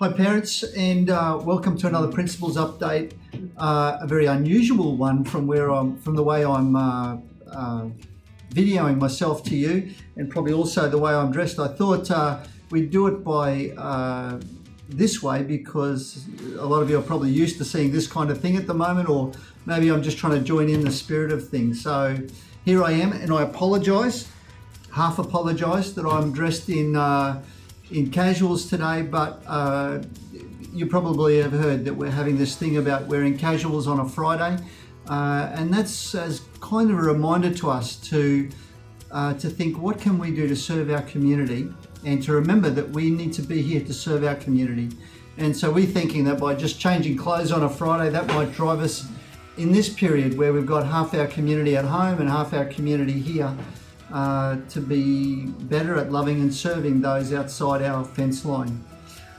Hi parents, and welcome to another Principals Update. A very unusual one from the way I'm videoing myself to you, and probably also the way I'm dressed. I thought we'd do it by this way because a lot of you are probably used to seeing this kind of thing at the moment, or maybe I'm just trying to join in the spirit of things. So here I am, and I half apologise that I'm dressed in casuals today, but you probably have heard that we're having this thing about wearing casuals on a Friday, and that's as kind of a reminder to us to think, what can we do to serve our community, and to remember that we need to be here to serve our community. And so we're thinking that by just changing clothes on a Friday, that might drive us in this period where we've got half our community at home and half our community here, to be better at loving and serving those outside our fence line.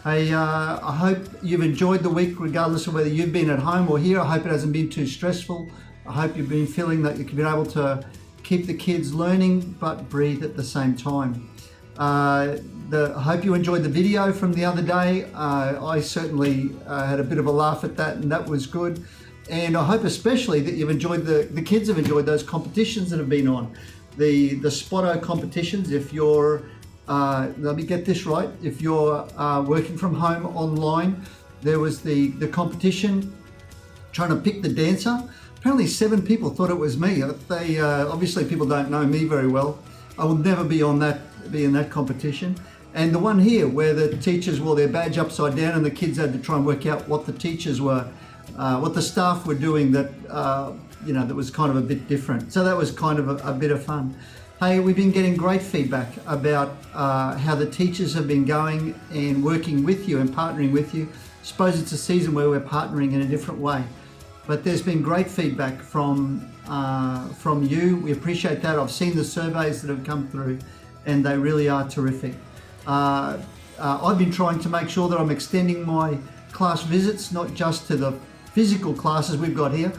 I hope you've enjoyed the week, regardless of whether you've been at home or here. I hope it hasn't been too stressful. I hope you've been feeling that you've been able to keep the kids learning but breathe at the same time. I hope you enjoyed the video from the other day. I certainly had a bit of a laugh at that, and that was good. And I hope especially that you've enjoyed the kids have enjoyed those competitions that have been on. The Spotto competitions. If you're, let me get this right, if you're working from home online, there was the competition trying to pick the dancer. Apparently 7 people thought it was me. They obviously, people don't know me very well. I will never be in that competition. And the one here where the teachers wore their badge upside down and the kids had to try and work out what the teachers were, what the staff were doing that that was kind of a bit different. So that was kind of a bit of fun. Hey, we've been getting great feedback about how the teachers have been going and working with you and partnering with you. I suppose it's a season where we're partnering in a different way, but there's been great feedback from you. We appreciate that. I've seen the surveys that have come through, and they really are terrific. I've been trying to make sure that I'm extending my class visits, not just to the physical classes we've got here,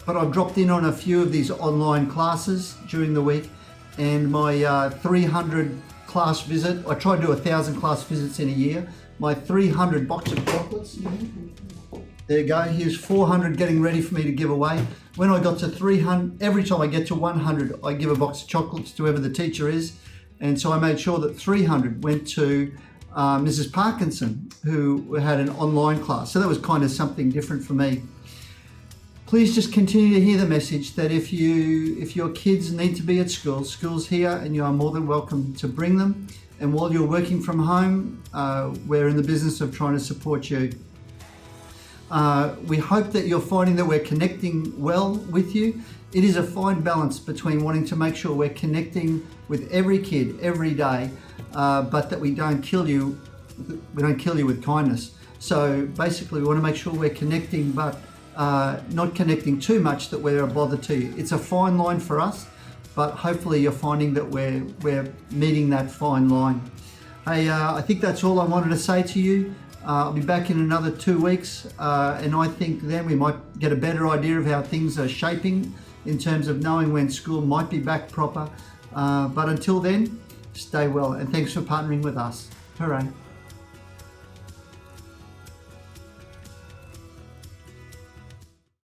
but I've dropped in on a few of these online classes during the week, and my 300 class visit, I try to do 1,000 class visits in a year. My 300 box of chocolates, there you go, here's 400 getting ready for me to give away. When I got to 300, every time I get to 100, I give a box of chocolates to whoever the teacher is. And so I made sure that 300 went to Mrs. Parkinson, who had an online class. So that was kind of something different for me. Please just continue to hear the message that if your kids need to be at school's here, and you are more than welcome to bring them. And while you're working from home, we're in the business of trying to support you. We hope that you're finding that we're connecting well with you. It is a fine balance between wanting to make sure we're connecting with every kid every day, but that we don't kill you with kindness. So basically, we want to make sure we're connecting, but not connecting too much that we're a bother to you. It's a fine line for us, but hopefully you're finding that we're meeting that fine line. Hey, I think that's all I wanted to say to you. I'll be back in another 2 weeks, and I think then we might get a better idea of how things are shaping in terms of knowing when school might be back proper. But until then, stay well, and thanks for partnering with us. Hooray.